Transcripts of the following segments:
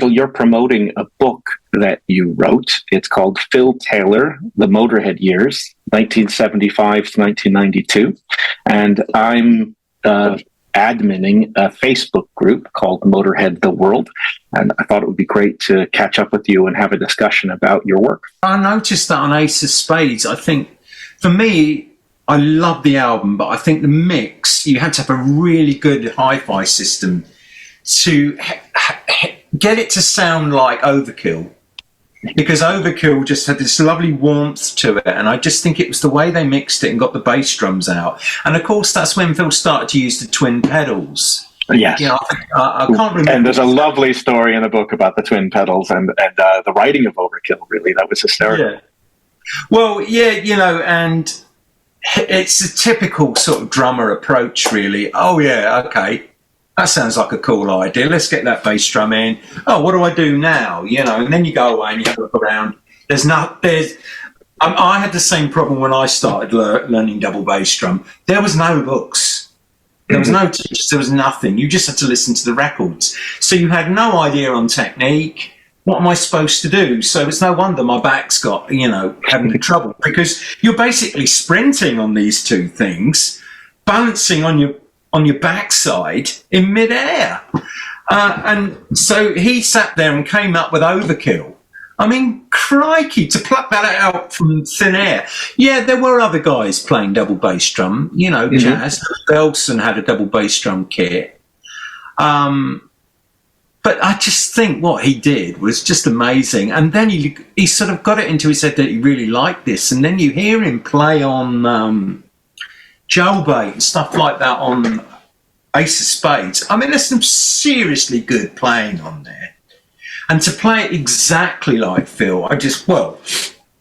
Nigel, you're promoting a book that you wrote. It's called Taylor The Motörhead Years, 1975 to 1992. And I'm adminning a Facebook group called Motörhead The World. And I thought it would be great to catch up with you and have a discussion about your work. I noticed that on Ace of Spades. I think, for me, I love the album, but I think the mix, you had to have a really good hi-fi system to get it to sound like Overkill, because Overkill just had this lovely warmth to it, and I just think it was the way they mixed it and got the bass drums out. And of course, that's when Phil started to use the twin pedals. Yes. You know, I can't remember. And there's a lovely story in the book about the twin pedals and the writing of Overkill, really. That was hysterical. Yeah. Well, yeah, you know, and it's a typical sort of drummer approach, really. Oh, yeah, okay. That sounds like a cool idea. Let's get that bass drum in. Oh, what do I do now? You know, and then you go away and you have a look around. I had the same problem when I started learning double bass drum. There was no books. There was no teachers. There was nothing. You just had to listen to the records. So you had no idea on technique. What am I supposed to do? So it's no wonder my back's got, you know, having trouble, because you're basically sprinting on these two things, balancing on your backside in midair. And so he sat there and came up with Overkill. I mean, crikey, to pluck that out from thin air. Yeah, there were other guys playing double bass drum, you know, jazz. Belson had a double bass drum kit. But I just think what he did was just amazing. And then he sort of got it into his head that he really liked this. And then you hear him play on Jailbait and stuff like that on Ace of Spades. I mean, there's some seriously good playing on there. And to play it exactly like Phil,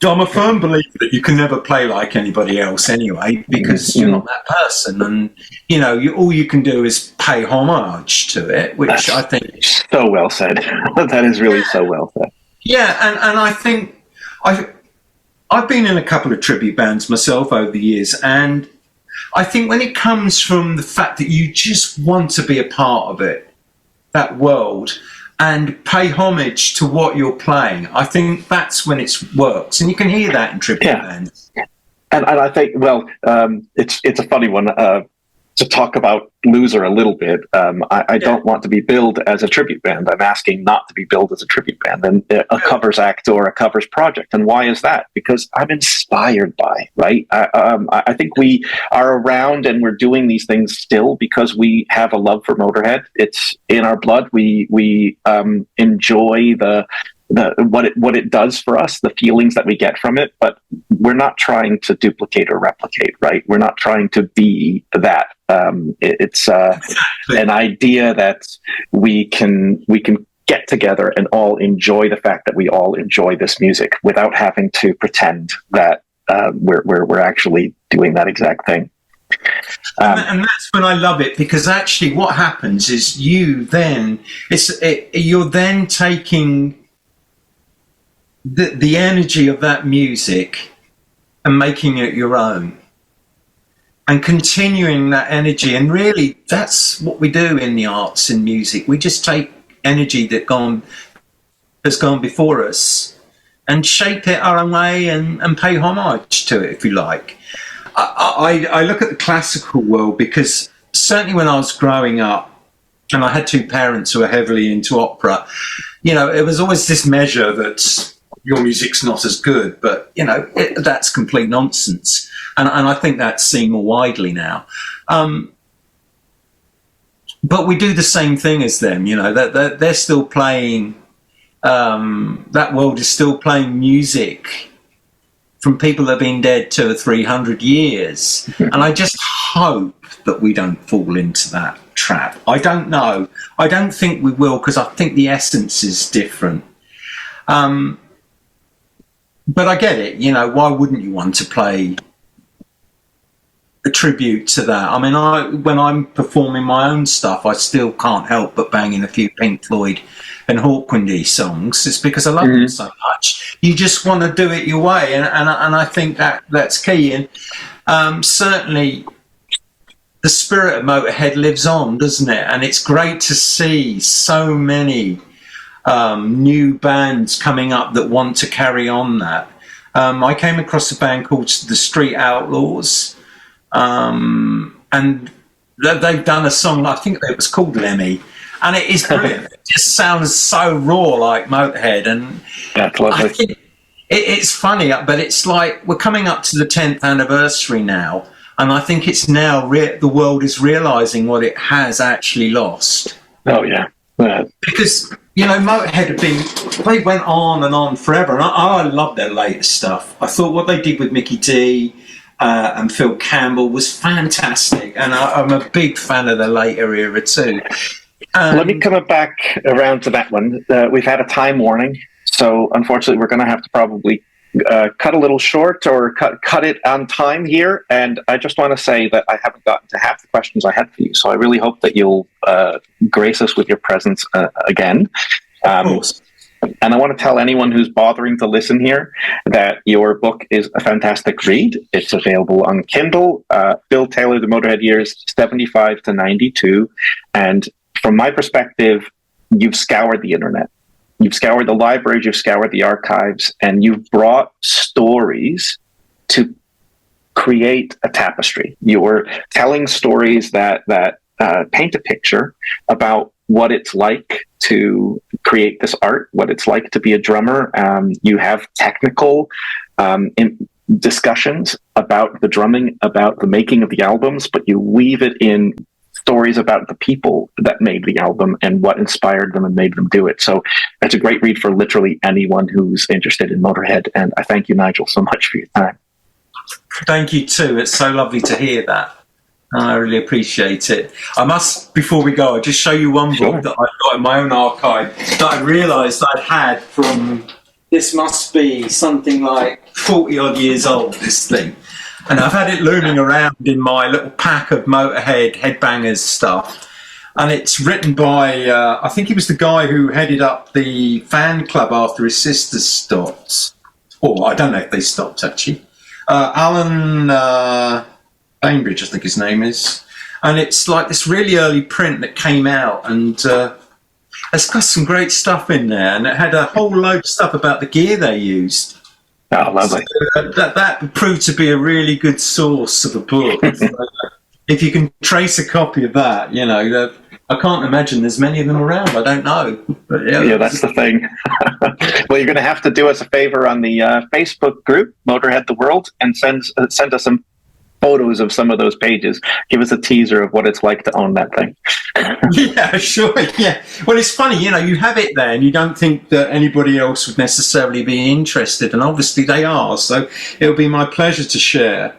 I'm a firm believer that you can never play like anybody else anyway, because you're not that person. And, you know, all you can do is pay homage to it, which That's I think... So well said. That is really so well said. Yeah, and I think... I've been in a couple of tribute bands myself over the years, and I think when it comes from the fact that you just want to be a part of it, that world, and pay homage to what you're playing, I think that's when it works. And you can hear that in tribute bands. And I think, it's a funny one to talk about Loser a little bit. I don't want to be billed as a tribute band. I'm asking not to be billed as a tribute band and a covers act or a covers project. And why is that? Because I'm inspired by, right? I think we are around and we're doing these things still because we have a love for Motörhead. It's in our blood. We enjoy what it does for us, the feelings that we get from it, but we're not trying to duplicate or replicate, right? We're not trying to be that. It's an idea that we can get together and all enjoy the fact that we all enjoy this music without having to pretend that we're actually doing that exact thing. And that's when I love it, because actually what happens is you're then taking the energy of that music and making it your own and continuing that energy. And really that's what we do in the arts, in music. We just take energy that's gone before us and shape it our own way and pay homage to it, if you like. I look at the classical world, because certainly when I was growing up and I had two parents who were heavily into opera, you know, it was always this measure that your music's not as good, but, you know, that's complete nonsense. And I think that's seen more widely now. But we do the same thing as them, you know, they're still playing, that world is still playing music from people that have been dead 200 or 300 years. And I just hope that we don't fall into that trap. I don't know. I don't think we will, because I think the essence is different. But I get it, you know, why wouldn't you want to play a tribute to that? I mean, when I'm performing my own stuff, I still can't help but bang in a few Pink Floyd and Hawkwindy songs. It's because I love them so much. You just want to do it your way, and I think that's key. And certainly the spirit of Motörhead lives on, doesn't it? And it's great to see so many new bands coming up that want to carry on that. I came across a band called the Street Outlaws, and they've done a song, I think it was called Lemmy, and it is brilliant. It just sounds so raw like Motörhead, and that's lovely. I think it's funny, but it's like we're coming up to the 10th anniversary now, and I think it's now the world is realising what it has actually lost. Oh, yeah. Because, you know, Motörhead they went on and on forever, and I love their latest stuff. I thought what they did with Mickey D and Phil Campbell was fantastic, and I'm a big fan of the later era too. Let me come back around to that one. We've had a time warning, so unfortunately we're going to have to probably cut a little short or cut it on time here. And I just want to say that I haven't gotten to half the questions I had for you, so I really hope that you'll grace us with your presence again. Of course. And I want to tell anyone who's bothering to listen here that your book is a fantastic read. It's available on Kindle. Taylor The Motörhead Years, 75 to 92. And from my perspective, you've scoured the internet. You've scoured the libraries, you've scoured the archives, and you've brought stories to create a tapestry. You're telling stories that paint a picture about what it's like to create this art, what it's like to be a drummer. You have technical discussions about the drumming, about the making of the albums, but you weave it in stories about the people that made the album and what inspired them and made them do it. So it's a great read for literally anyone who's interested in Motörhead. And I thank you, Nigel, so much for your time. Thank you too. It's so lovely to hear that. I really appreciate it. I must, before we go, I'll just show you one book that I've got in my own archive that I realised I'd had from, this must be something like 40 odd years old, this thing. And I've had it looming around in my little pack of Motörhead headbangers stuff. And it's written by, I think he was the guy who headed up the fan club after his sisters stopped. Or I don't know if they stopped, actually. Alan Bainbridge, I think his name is. And it's like this really early print that came out. And it's got some great stuff in there. And it had a whole load of stuff about the gear they used. Oh, lovely. So that proved to be a really good source of a book. If you can trace a copy of that, you know, I can't imagine there's many of them around. I don't know. But yeah, that's the thing. Well, you're going to have to do us a favor on the Facebook group, Motörhead The World, and send us some photos of some of those pages. Give us a teaser of what it's like to own that thing. Yeah, sure. Yeah. Well, it's funny, you know, you have it there and you don't think that anybody else would necessarily be interested, and obviously they are. So it'll be my pleasure to share.